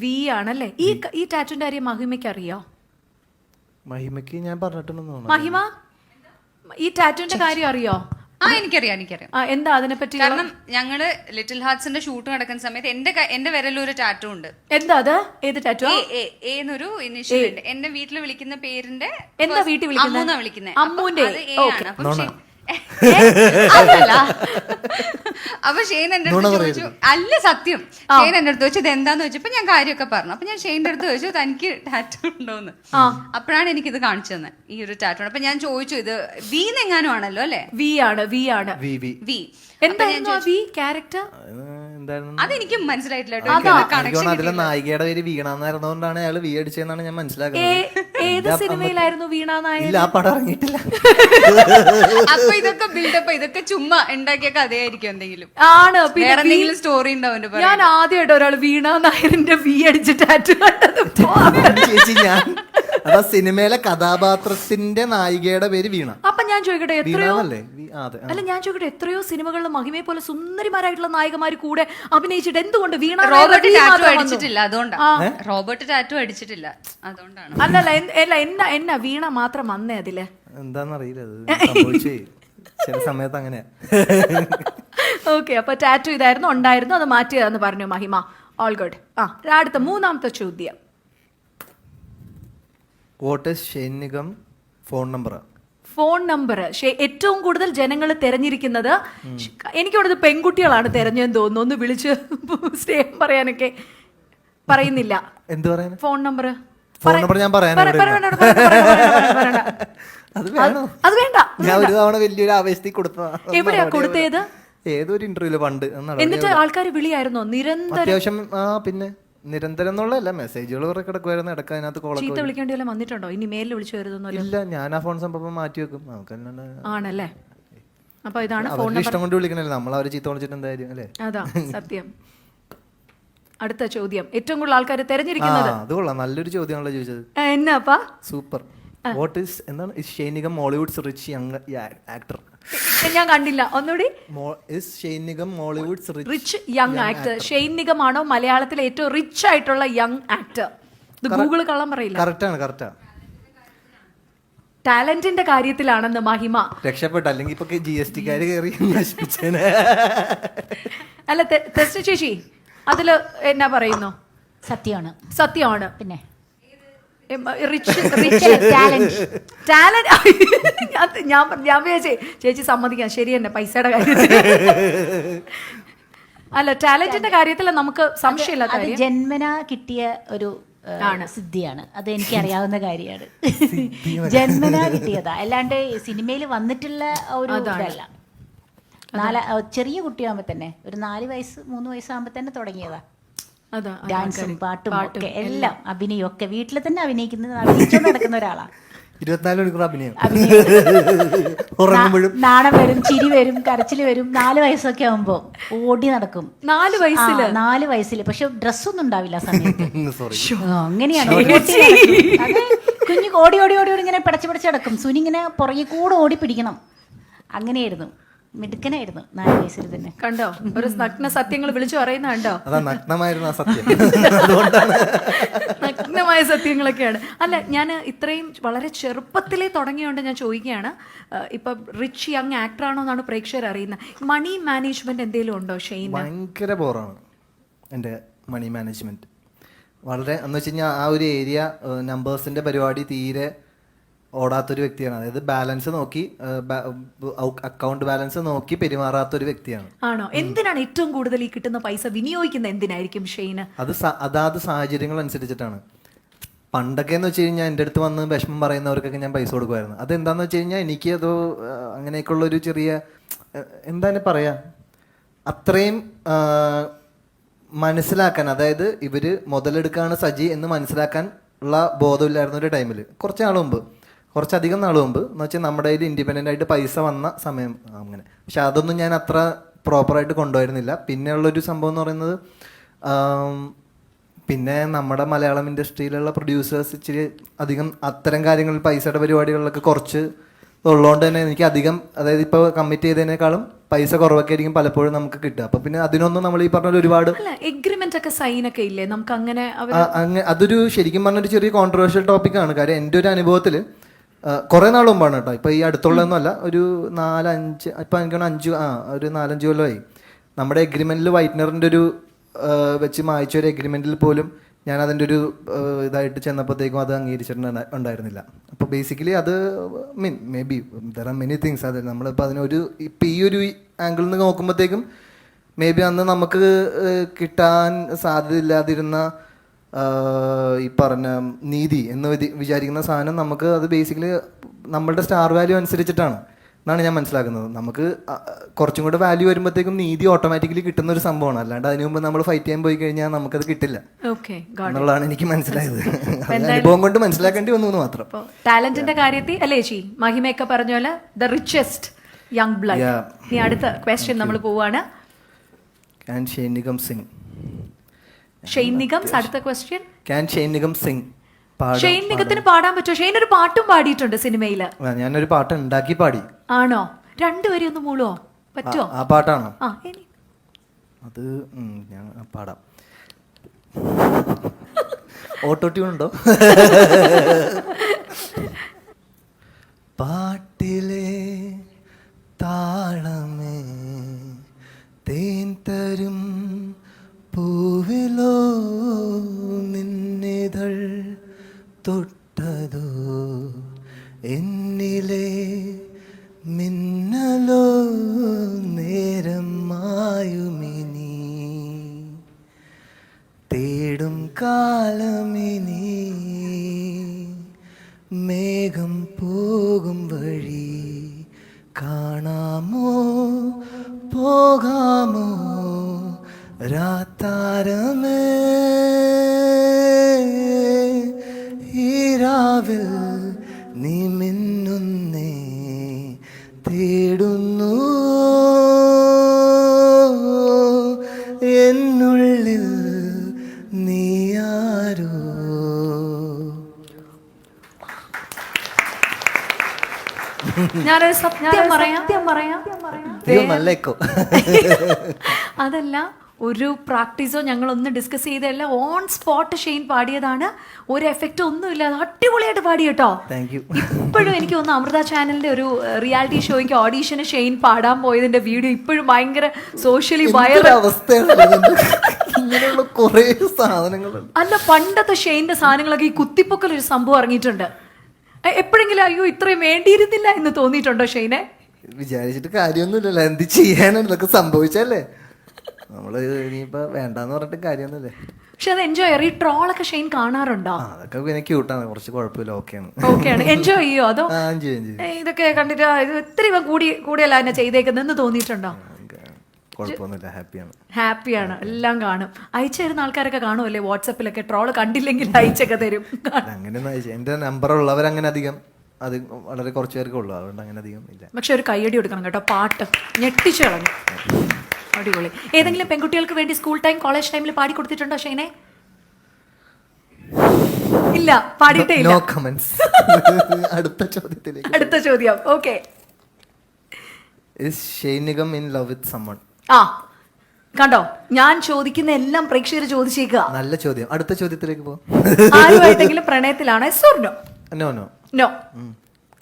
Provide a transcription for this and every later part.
V ആണല്ലേ. ഈ ടാറ്റുവിന്റെ കാര്യം മഹിമയ്ക്ക് അറിയോ? മഹിമയ്ക്ക് ഞാൻ പറഞ്ഞിട്ടുണ്ടെന്ന് തോന്നുന്നു. മഹിമ, ഈ ടാറ്റുവിന്റെ കാര്യം അറിയോ? എനിക്കറിയാം. എന്താ അതിനെപ്പറ്റി? കാരണം ഞങ്ങള് ലിറ്റിൽ ഹാർട്സിന്റെ ഷൂട്ട് നടക്കുന്ന സമയത്ത് എന്റെ വിരലൊരു ടാറ്റു ഉണ്ട്. എന്താ അത്? ഏത് ടാറ്റു? എന്നൊരു ഇനിഷ്യൽ ഉണ്ട്. എന്നെ വീട്ടിൽ വിളിക്കുന്ന പേരിന്റെ എന്താ വീട്ടിൽ വിളിക്കുന്നത്? അമ്മൂന്നാ വിളിക്കുന്നത്. അമ്മൂന്റെ. അതല്ല. അപ്പൊ ഷെയ്ൻ എന്റെ അടുത്ത് ചോദിച്ചു, അല്ല സത്യം, ഷെയ്ൻ എന്റെ അടുത്ത് ചോദിച്ചു ഇത് എന്താന്ന് ചോദിച്ചപ്പോ ഞാൻ കാര്യമൊക്കെ പറഞ്ഞു. അപ്പൊ ഞാൻ ഷെയ്ൻ്റെ അടുത്ത് ചോദിച്ചു തനിക്ക് ടാറ്റു ഉണ്ടോന്ന്. അപ്പോഴാണ് എനിക്കിത് കാണിച്ചു തന്നെ, ഈ ഒരു ടാറ്റു. അപ്പൊ ഞാൻ ചോദിച്ചു ഇത് വീന്നെങ്ങാനും ആണല്ലോ അല്ലെ? വി ആണ്. വി എന്തായിരുന്നു വി ക്യാരക്ടർ? അതെനിക്ക് മനസ്സിലായിട്ടില്ല. അതിലെ നായികയുടെ പേര് വീണാന്നായിരുന്നോണ്ടാണ് അയാൾ വി അടിച്ചതെന്നാണ് ഞാൻ മനസ്സിലാക്കുന്നത്. ഏത് സിനിമയിലായിരുന്നു വീണ നായർ? ഇല്ല, ആ പടം ഇറങ്ങിയിട്ടില്ല. അപ്പൊ ഇതൊക്കെ ബിൽഡപ്പ്, ഇതൊക്കെ ചുമ്മാ ഉണ്ടാക്കിയ കഥയായിരിക്കും എന്തെങ്കിലും. ആണ്. വേറെ എന്തെങ്കിലും സ്റ്റോറി ഉണ്ടാവും. ഞാൻ ആദ്യമായിട്ട് ഒരാൾ വീണ നായരിന്റെ വി അടിച്ച് ടാറ്റു കണ്ടത്. ചേച്ചി, ഞാൻ അതാ സിനിമയിലെ കഥാപാത്രത്തിന്റെ നായികയുടെ പേര് വീണ. അപ്പൊ ഞാൻ ചോദിക്കട്ടെ, എത്രയോ എത്രയോ സിനിമകളിൽ മഹിമയെ പോലെ സുന്ദരിമാരായിട്ടുള്ള നായികമാര് കൂടെ അഭിനയിച്ചിട്ട് എന്തുകൊണ്ട് വീണ റോബർട്ട് ടാറ്റു അടിച്ചിട്ടില്ല? അതുകൊണ്ടാണ്. റോബർട്ട് ടാറ്റു അടിച്ചിട്ടില്ല, അതുകൊണ്ടാണ്. അല്ലല്ല, എന്നാ വീണ മാത്രം വന്നേ അതില്? എന്താന്നറിയില്ല, ചില സമയത്ത് അങ്ങനെയാ. ഓക്കെ, അപ്പൊ ടാറ്റു ഇതായിരുന്നു ഉണ്ടായിരുന്നു, അത് മാറ്റിയതാന്ന് പറഞ്ഞു മഹിമ. All good. അടുത്ത മൂന്നാമത്തെ ചോദ്യം. What is Shane Nigam phone number? Phone number ഏറ്റവും കൂടുതൽ ജനങ്ങൾ തെരഞ്ഞിരിക്കുന്നത്, എനിക്കോടത് പെൺകുട്ടികളാണ് തെരഞ്ഞെന്ന് തോന്നുന്നു. ഒന്ന് വിളിച്ച് സ്നേഹം പറയാനൊക്കെ പറയുന്നില്ല. എന്ത് പറയാൻ? ഫോൺ നമ്പർ ഞാൻ പറയാൻ അത് വേണ്ട. ഞാൻ ഒരു തവണ വലിയൊരു ആവേശത്തിൽ കൊടുത്തതാണ്. എവിടെയാ കൊടുത്തേത്? ഏതൊരു ഇന്റർവ്യൂല് പണ്ട്. എന്നിട്ട് ആൾക്കാർ വിളിയായിരുന്നോ നിരന്തരം? അത്യാവശ്യം. പിന്നെ നിരന്തരം എന്നുള്ളതല്ല, മെസ്സേജുകൾ കുറെ കിടക്കുമായിരുന്നു. ഇടയ്ക്ക് അതിനകത്ത് ചീത്ത വിളിക്കേണ്ടി വല്ല വന്നിട്ടുണ്ടോ? ഇനി മേലിൽ വിളിച്ചു വരുന്നല്ലോ? ഇല്ല, ഞാൻ ആ ഫോൺ സംഭവം മാറ്റി വെക്കും. നമുക്ക് ആണല്ലേ. അപ്പൊ ഇതാണ് ഫോൺ നമ്പർ. ഇഷ്ടം കൊണ്ട് വിളിക്കണല്ലേ, നമ്മൾ അവരെ ചീത്ത വിളിച്ചിട്ട് എന്തായാലും അല്ലേ? അതാ സത്യം. അടുത്ത ചോദ്യം. ഏറ്റവും കൂടുതൽ ആൾക്കാർ തെരഞ്ഞെടുക്കുന്നത്? അത് കൊള്ളാം, നല്ലൊരു ചോദ്യമാണല്ലോ ചോദിച്ചത്. എന്നാപ്പാ? സൂപ്പർ. വാട്ട് ഈസ് എന്താണ് Shane Nigam മോളിവുഡ്സ് rich young actor? ഞാൻ കണ്ടില്ല, ഒന്നുകൂടി. Shane Nigam മോളിവുഡ്സ് rich young actor. Shane Nigam ആണോ മലയാളത്തിലെ ഏറ്റവും റിച്ച് ആയിട്ടുള്ള യങ് ആക്ടർ? ഇത് ഗൂഗിൾ കള്ളം പറയില്ല. കറക്റ്റാണ്. ടാലന്റിന്റെ കാര്യത്തിലാണെന്ന് മഹിമ. രക്ഷപ്പെട്ട, അല്ലെങ്കിൽ ഇപ്പൊ GST കയറി നശിപ്പിച്ചേനെ. അല്ല തെസ്റ്റ് ചേച്ചി, അതില് എന്നാ പറയുന്നു? സത്യമാണ്. പിന്നെ ഞാൻ വിചാരിച്ചേ ചേച്ചി സമ്മതിക്കാം, ശരി തന്നെ പൈസയുടെ കാര്യത്തിൽ. അല്ല, ടാലന്റിന്റെ കാര്യത്തിൽ നമുക്ക് സംശയമില്ല. ജന്മനാ കിട്ടിയ ഒരു സിദ്ധിയാണ്, അത് എനിക്ക് അറിയാവുന്ന കാര്യമാണ്. ജന്മനാ കിട്ടിയതാ, അല്ലാണ്ട് സിനിമയിൽ വന്നിട്ടുള്ള ഒരു ഇതല്ല. ചെറിയ കുട്ടിയാകുമ്പോ തന്നെ, ഒരു 4 വയസ്സ് 3 വയസ്സാകുമ്പോ തന്നെ തുടങ്ങിയതാ. ഡാൻസും പാട്ടും ഒക്കെ, എല്ലാം അഭിനയം ഒക്കെ വീട്ടിൽ തന്നെ അഭിനയിച്ചു നടക്കുന്ന ഒരാളാണ്. 24 മണിക്കൂർ അഭിനയം. നാണം വരും, ചിരി വരും, കരച്ചിൽ വരും. 4 വയസ്സൊക്കെ ആവുമ്പോ ഓടി നടക്കും. 4 വയസ്സില് പക്ഷെ ഡ്രസ്സൊന്നും ഉണ്ടാവില്ല ആ സമയത്ത്. അങ്ങനെയാണ് കുഞ്ഞു ഓടി ഓടി ഓടി ഓടി ഇങ്ങനെ പിടച്ച് നടക്കും. സുനി ഇങ്ങനെ പുറകെ കൂടെ ഓടി പിടിക്കണം. അങ്ങനെയായിരുന്നു, മിടുക്കനായിരുന്നു 4 വയസ്സിൽ തന്നെ. കണ്ടോ, ഒരു നഗ്ന സത്യങ്ങൾ വിളിച്ചു പറയുന്ന കണ്ടോ? നഗ്നമായ സത്യങ്ങളൊക്കെയാണ്. അല്ല, ഞാൻ ഇത്രയും വളരെ ചെറുപ്പത്തിലേ തുടങ്ങിയോണ്ട് ഞാൻ ചോദിക്കുകയാണ്, ഇപ്പൊ റിച്ച് യങ് ആക്ടർ ആണോ എന്നാണ് പ്രേക്ഷകർ അറിയുന്നത്. മണി മാനേജ്മെന്റ് എന്തെങ്കിലും ഉണ്ടോ ഷെയ്ൻ? ഭയങ്കര ബോറാണ് എൻ്റെ മണി മാനേജ്മെന്റ്. വളരെ എന്ന് വെച്ച് കഴിഞ്ഞാൽ ആ ഒരു ഏരിയ നമ്പേഴ്സിന്റെ പരിപാടി തീരെ ഓടാത്തൊരു വ്യക്തിയാണ്. അതായത് ബാലൻസ് നോക്കി, അക്കൗണ്ട് ബാലൻസ് നോക്കി പെരുമാറാത്തൊരു വ്യക്തിയാണ്. ആണോ? എന്തിനാണ് ഏറ്റവും കൂടുതൽ ഈ കിട്ടുന്ന പൈസ വിനിയോഗിക്കുന്നത്? എന്തിനായിരിക്കും ഷെയ്ന്? അതാത് സാഹചര്യങ്ങൾ അനുസരിച്ചിട്ടാണ്. പണ്ടൊക്കെ എന്ന് വെച്ച് കഴിഞ്ഞാൽ എൻ്റെ അടുത്ത് വന്ന് വിഷമം പറയുന്നവർക്കൊക്കെ ഞാൻ പൈസ കൊടുക്കുമായിരുന്നു. അതെന്താന്ന് വെച്ച് കഴിഞ്ഞാൽ എനിക്ക് അത് അങ്ങനെയൊക്കെയുള്ളൊരു ചെറിയ എന്താണ് പറയാ, അത്രയും മനസ്സിലാക്കാൻ, അതായത് ഇവര് മുതലെടുക്കാണ് സജി എന്ന് മനസ്സിലാക്കാൻ ഉള്ള ബോധമില്ലായിരുന്ന ഒരു ടൈമിൽ, കുറച്ചധികം നാൾ മുമ്പ് എന്ന് വെച്ചാൽ നമ്മുടെ കയ്യിൽ ഇൻഡിപെൻഡൻ്റ് ആയിട്ട് പൈസ വന്ന സമയം അങ്ങനെ. പക്ഷെ അതൊന്നും ഞാൻ അത്ര പ്രോപ്പറായിട്ട് കൊണ്ടുവരുന്നില്ല. പിന്നെയുള്ളൊരു സംഭവം എന്ന് പറയുന്നത്, പിന്നെ നമ്മുടെ മലയാളം ഇൻഡസ്ട്രിയിലുള്ള പ്രൊഡ്യൂസേഴ്സ് ഇച്ചിരി അധികം അത്തരം കാര്യങ്ങളിൽ പൈസയുടെ പരിപാടികളിലൊക്കെ കുറച്ച് ഉള്ളതുകൊണ്ട് തന്നെ എനിക്ക് അധികം, അതായത് ഇപ്പോൾ കമ്മിറ്റ് ചെയ്തതിനേക്കാളും പൈസ കുറവൊക്കെ ആയിരിക്കും പലപ്പോഴും നമുക്ക് കിട്ടുക. അപ്പൊ പിന്നെ അതിനൊന്നും നമ്മൾ ഈ പറഞ്ഞ ഒരുപാട് അല്ല എഗ്രിമെന്റ് ഒക്കെ സൈൻ ഒക്കെ ഇല്ലേ നമുക്ക് അങ്ങനെ അതൊരു ശരിക്കും പറഞ്ഞൊരു ചെറിയ കോൺട്രവേഴ്ഷ്യൽ ടോപ്പിക്കാണ്. കാര്യം എൻ്റെ ഒരു അനുഭവത്തിൽ കുറേ നാൾ മുമ്പാണ് കേട്ടോ, ഇപ്പൊ ഈ അടുത്തുള്ളതൊന്നും അല്ല, ഒരു 4-5 ഇപ്പൊ എനിക്ക് ഒരു 4-5 കൊല്ലമായി നമ്മുടെ എഗ്രിമെന്റിൽ വൈറ്റ്നറിന്റെ ഒരു വെച്ച് മായ്ച്ച ഒരു എഗ്രിമെന്റിൽ പോലും ഞാൻ അതിൻ്റെ ഒരു ഇതായിട്ട് ചെന്നപ്പോഴത്തേക്കും അത് അംഗീകരിച്ചിട്ടുണ്ടായിരുന്നില്ല. അപ്പോൾ ബേസിക്കലി അത് may be there are many things. അത് നമ്മളിപ്പോൾ അതിനൊരു ഇപ്പം ഈ ഒരു ആംഗിളിൽ നിന്ന് നോക്കുമ്പോഴത്തേക്കും മേ ബി അന്ന് നമുക്ക് കിട്ടാൻ സാധ്യതയില്ലാതിരുന്ന ഈ പറഞ്ഞ നീതി എന്ന് വിചാരിക്കുന്ന സാധനം നമുക്ക് അത് ബേസിക്കലി നമ്മളുടെ സ്റ്റാർ വാല്യൂ അനുസരിച്ചിട്ടാണ് എന്നാണ് ഞാൻ മനസ്സിലാക്കുന്നത്. നമുക്ക് കുറച്ചും കൂടെ വാല്യൂ വരുമ്പോഴത്തേക്കും നീതി ഓട്ടോമാറ്റിക്കലി കിട്ടുന്ന ഒരു സംഭവമാണ്. അല്ലാണ്ട് അതിനു മുമ്പ് നമ്മൾ ഫൈറ്റ് ചെയ്യാൻ പോയി കഴിഞ്ഞാൽ നമുക്കത് കിട്ടില്ല എന്നുള്ളതാണ് എനിക്ക് മനസ്സിലായത്. അനുഭവം കൊണ്ട് മനസ്സിലാക്കേണ്ടി വന്നു എന്ന് മാത്രം. ടാലന്റിന്റെ കാര്യത്തിൽ അല്ലേ ചേച്ചി മഹിമയൊക്കെ പറഞ്ഞ പോലെ ദ റിച്ചസ്റ്റ് യങ് ബ്ലഡ്. ഇനി അടുത്ത ക്വസ്റ്റ്യൻ നമ്മൾ പോവാണ്. Can Shane Nigam sing? Shane Nigam's അടുത്ത question. Can Shane Nigam sing? Shane നിഗത്തിന് പാടാൻ പറ്റുമോ? ഷെയ്ൻ ഒരു പാട്ടും പാടിയിട്ടുണ്ട് സിനിമയില്. ഞാനൊരു പാട്ട് ഉണ്ടാക്കി പാടി. ആണോ? രണ്ടുപേരും ഒന്ന് മൂളോ പറ്റുമോ? ആ പാട്ടാണോ? അത് ഞാൻ പാടാം. ഓട്ടോ ട്യൂൺ ഉണ്ടോ? പാട്ടിലെ താളമേ തേൻ തരും പൂവിലോ നിന്നിതൾ തൊട്ടതോ എന്നിലെ മിന്നലോ നേരം മായുമിനി തേടും കാലമിനി മേഘം പോകും വഴി കാണാമോ പോകാമോ രാത്താരമേ ഈരാവിൽ നീ മിന്നുന്നേ തേടുന്നു എന്നുള്ളിൽ നീയാരോ. ഞാനൊരു സത്യം പറയാം നല്ല എക്കോ. അതല്ല, ഒരു പ്രാക്ടീസോ ഞങ്ങളൊന്ന് ഡിസ്കസ് ചെയ്തല്ല, ഓൺ സ്പോട്ട് ഷെയ്ൻ പാടിയതാണ്. ഒരു എഫക്റ്റ് ഒന്നും ഇല്ലാതെ അടിപൊളിയായിട്ട് പാടി കേട്ടോ. ഇപ്പോഴും എനിക്ക് തോന്നുന്നു അമൃത ചാനലിന്റെ ഒരു റിയാലിറ്റി ഷോയ്ക്ക് ഓഡീഷന് ഷെയ്ൻ പാടാൻ പോയതിന്റെ വീഡിയോ ഇപ്പോഴും ഭയങ്കര സോഷ്യലി വൈറൽ ഇങ്ങനെയുള്ള കുറേ സാധനങ്ങളുണ്ട്. അല്ല, പണ്ടത്തെ ഷെയ്ന്റെ സാധനങ്ങളൊക്കെ ഈ കുത്തിപ്പൊക്കൽ ഒരു സംഭവം ഇറങ്ങിയിട്ടുണ്ട്. എപ്പോഴെങ്കിലും അയ്യോ ഇത്രയും വേണ്ടിയിരുന്നില്ല എന്ന് തോന്നിയിട്ടുണ്ടോ ഷെയ്നെ? വിചാരിച്ചിട്ട് കാര്യമൊന്നുമില്ലല്ലോ, എന്ത് ചെയ്യാനാണ് ഇതൊക്കെ സംഭവിച്ചല്ലേ. നമ്മള് ഇനിയിപ്പോ വേണ്ടാന്ന് പറഞ്ഞിട്ട് കാര്യമൊന്നുമില്ലേ. പക്ഷെ അത് എൻജോയ് ഈ ട്രോളൊക്കെ ഷെയ്ൻ കാണാറുണ്ടോ? അതൊക്കെ പിന്നെ ക്യൂട്ടാണ്, കുറച്ച് കുഴപ്പമില്ല, ഓക്കെയാണ്. എൻജോയ് ചെയ്യോ അതോ ഇതൊക്കെ കണ്ടിട്ട് ഇത് ഇത്തിരി കൂടിയല്ല എന്നെ ചെയ്തേക്കുന്നെന്ന് തോന്നിയിട്ടുണ്ടോ? കുഴപ്പമൊന്നുമില്ല, ഹാപ്പിയാണ്. എല്ലാം കാണും. അയച്ചു തരുന്ന ആൾക്കാരൊക്കെ കാണുമല്ലേ വാട്സപ്പിലൊക്കെ? ട്രോള് കണ്ടില്ലെങ്കിൽ അയച്ചൊക്കെ തരും. അങ്ങനെയൊന്നും അയച്ചു, എന്റെ നമ്പർ ഉള്ളവരങ്ങനെ അധികം, അത് വളരെ കുറച്ച് പേർക്ക് ഉള്ളു, അതുകൊണ്ട് അങ്ങനെ അധികം ഇല്ല. പക്ഷെ ഒരു കയ്യടി കൊടുക്കണം കേട്ടോ, പാട്ട് ഞെട്ടിച്ചു കളഞ്ഞു, അടിപൊളി. ഏതെങ്കിലും പെൺകുട്ടികൾക്ക് വേണ്ടി സ്കൂൾ ടൈം കോളേജ് ടൈമിൽ പാടി കൊടുത്തിട്ടുണ്ടോ ഷെയ്നെ? ഇല്ല, പാടിയിട്ടേ ഇല്ല. അടുത്ത ചോദ്യം. Okay, Is Shane Nigam in love with someone? കണ്ടോ, ഞാൻ ചോദിക്കുന്ന എല്ലാം പ്രേക്ഷകർ ചോദിച്ചേക്കുക. നല്ല ചോദ്യം. അടുത്ത ചോദ്യത്തിലേക്ക് പോ. ആരുമായിട്ടെങ്കിലും പ്രണയത്തിലാണോ? No. No.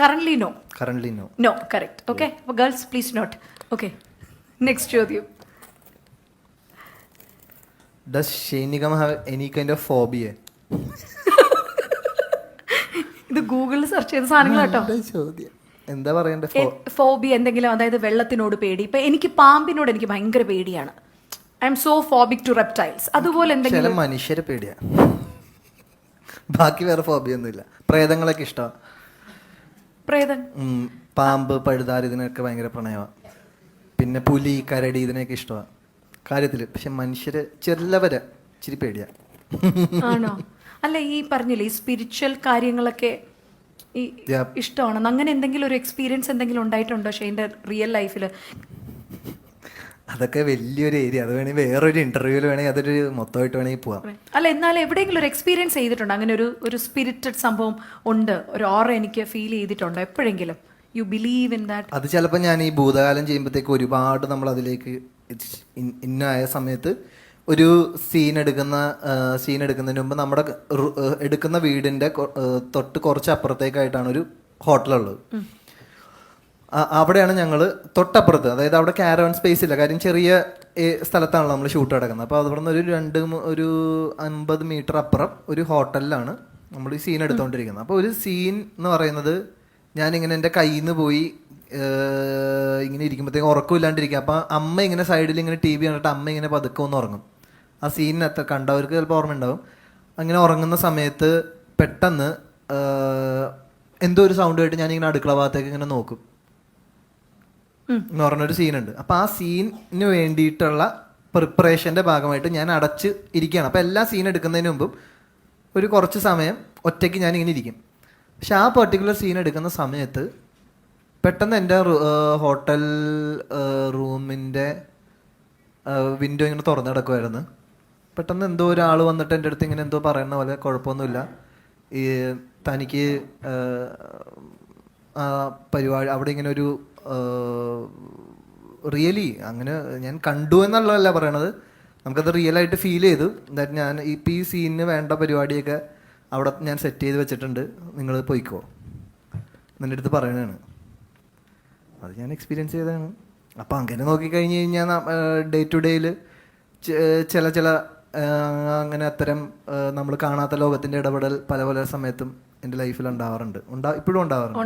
Currently no. No, correct. Okay. Yeah. Girls, please note. Okay. Next ചോദ്യം. Does Shane Nigam have any kind of phobia? ഇത് ഗൂഗിളിൽ സെർച്ച് ചെയ്ത സാധനങ്ങൾ കേട്ടോ. ചോദ്യം എന്താ പറയണ്ടേ? ഫോബിയ എന്തെങ്കിലും, അതായത് വെള്ളത്തിനോട് പേടി. ഇപ്പൊ എനിക്ക് പാമ്പിനോട് എനിക്ക് ഭയങ്കര പേടിയാണ്. I am so phobic to reptiles. അതുപോലെ എന്തെങ്കിലും? മനുഷ്യരെ പേടിയാ, ബാക്കി വേറെ ഫോബിയ ഒന്നുമില്ല. പ്രേതങ്ങളൊക്കെ ഇഷ്ടമാണ്. പാമ്പ്, പഴുതാര ഇതിനൊക്കെ ഭയങ്കര പ്രണയമാണ്. പിന്നെ പുലി, കരടി ഇതിനൊക്കെ ഇഷ്ടമാണ് കാര്യത്തില്. പക്ഷെ മനുഷ്യരെ ചെല്ലവരെ ഇച്ചിരി പേടിയാ. ആണോ? അല്ല, ഈ പറഞ്ഞില്ലേ ഈ സ്പിരിച്വൽ കാര്യങ്ങളൊക്കെ ഈ ഇഷ്ടമാണെന്ന്, അങ്ങനെ എന്തെങ്കിലും ഒരു എക്സ്പീരിയൻസ് എന്തെങ്കിലും ഉണ്ടായിട്ടുണ്ടോ ഷെയ്ന്റെ റിയൽ ലൈഫില്? അതൊക്കെ വലിയൊരു ഏരിയ, അത് വേണമെങ്കിൽ വേറൊരു ഇന്റർവ്യൂവിൽ വേണമെങ്കിൽ അതൊരു മൊത്തമായിട്ട് വേണമെങ്കിൽ പോവാം. അല്ല, എന്നാലും എവിടെയെങ്കിലും ഒരു എക്സ്പീരിയൻസ് ചെയ്തിട്ടുണ്ടോ? അങ്ങനെ ഒരു സ്പിരിറ്റഡ് സംഭവം ഉണ്ട്, ഒരു ഓറ എനിക്ക് ഫീൽ ചെയ്തിട്ടുണ്ടോ എപ്പോഴെങ്കിലും? You believe in that? അത് ചിലപ്പോൾ ഞാൻ ഈ ഭൂതകാലം ചെയ്യുമ്പോഴത്തേക്ക് ഒരുപാട് നമ്മൾ അതിലേക്ക് ഇന്നായ സമയത്ത് ഒരു സീൻ എടുക്കുന്നതിന് മുമ്പ് നമ്മുടെ എടുക്കുന്ന വീടിൻ്റെ തൊട്ട് കുറച്ച് അപ്പുറത്തേക്കായിട്ടാണ് ഒരു ഹോട്ടലുള്ളത്. അവിടെയാണ് ഞങ്ങൾ തൊട്ടപ്പുറത്ത്, അതായത് അവിടെ കാരവൻ സ്പേസ് ഇല്ല, കാര്യം ചെറിയ സ്ഥലത്താണല്ലോ നമ്മൾ ഷൂട്ട് നടക്കുന്നത്. അപ്പോൾ അവിടെ നിന്ന് ഒരു 50 മീറ്റർ അപ്പുറം ഒരു ഹോട്ടലിലാണ് നമ്മൾ ഈ സീൻ എടുത്തുകൊണ്ടിരിക്കുന്നത്. അപ്പോൾ ഒരു സീൻ എന്ന് പറയുന്നത് ഞാനിങ്ങനെ എൻ്റെ കയ്യിൽ നിന്ന് പോയി ഇങ്ങനെ ഇരിക്കുമ്പോഴത്തേക്കും ഉറക്കമില്ലാണ്ടിരിക്കുക. അപ്പോൾ അമ്മ ഇങ്ങനെ സൈഡിൽ ഇങ്ങനെ TV കണ്ടിട്ട് അമ്മ ഇങ്ങനെ പതുക്കെ ഒന്ന് ഉറങ്ങും. ആ സീനിനകത്ത് കണ്ടവർക്ക് ചിലപ്പോൾ ഓർമ്മ ഉണ്ടാവും. അങ്ങനെ ഉറങ്ങുന്ന സമയത്ത് പെട്ടെന്ന് എന്തോ ഒരു സൗണ്ട് കേട്ട് ഞാനിങ്ങനെ അടുക്കള ഭാഗത്തേക്ക് ഇങ്ങനെ നോക്കും എന്ന് പറഞ്ഞൊരു സീനുണ്ട്. അപ്പോൾ ആ സീനിന് വേണ്ടിയിട്ടുള്ള പ്രിപ്പറേഷൻ്റെ ഭാഗമായിട്ട് ഞാൻ അടച്ച് ഇരിക്കുകയാണ്. അപ്പോൾ എല്ലാ സീൻ എടുക്കുന്നതിന് മുമ്പും ഒരു കുറച്ച് സമയം ഒറ്റയ്ക്ക് ഞാനിങ്ങനെ ഇരിക്കും. പക്ഷെ ആ പെർട്ടിക്കുലർ സീൻ എടുക്കുന്ന സമയത്ത് പെട്ടെന്ന് എൻ്റെ ഹോട്ടൽ റൂമിൻ്റെ വിൻഡോ ഇങ്ങനെ തുറന്നു കിടക്കുമായിരുന്നു. പെട്ടെന്ന് എന്തോ ഒരാൾ വന്നിട്ട് എൻ്റെ അടുത്ത് ഇങ്ങനെ എന്തോ പറയുന്ന പോലെ, കുഴപ്പമൊന്നുമില്ല, ഈ തനിക്ക് പരിപാടി അവിടെ ഇങ്ങനെ ഒരു റിയലി അങ്ങനെ ഞാൻ കണ്ടു എന്നുള്ളതല്ല പറയണത്, നമുക്കത് റിയലായിട്ട് ഫീൽ ചെയ്തു. ദാറ്റ് ഞാൻ ഇപ്പം ഈ സീനിന് വേണ്ട പരിപാടിയൊക്കെ അവിടെ ഞാൻ സെറ്റ് ചെയ്ത് വെച്ചിട്ടുണ്ട്, നിങ്ങൾ പോയിക്കോ എൻ്റെ അടുത്ത് പറയണതാണ്. അത് ഞാൻ എക്സ്പീരിയൻസ് ചെയ്തതാണ്. അപ്പം അങ്ങനെ നോക്കിക്കഴിഞ്ഞ് കഴിഞ്ഞാൽ ഡേ ടു ഡേയിൽ ചില അങ്ങനെ അത്തരം നമ്മൾ കാണാത്ത ലോകത്തിൻ്റെ ഇടപെടൽ പല സമയത്തും എൻ്റെ ലൈഫിൽ ഉണ്ടാവാറുണ്ട്, ഇപ്പോഴും ഉണ്ടാവാറുണ്ട്.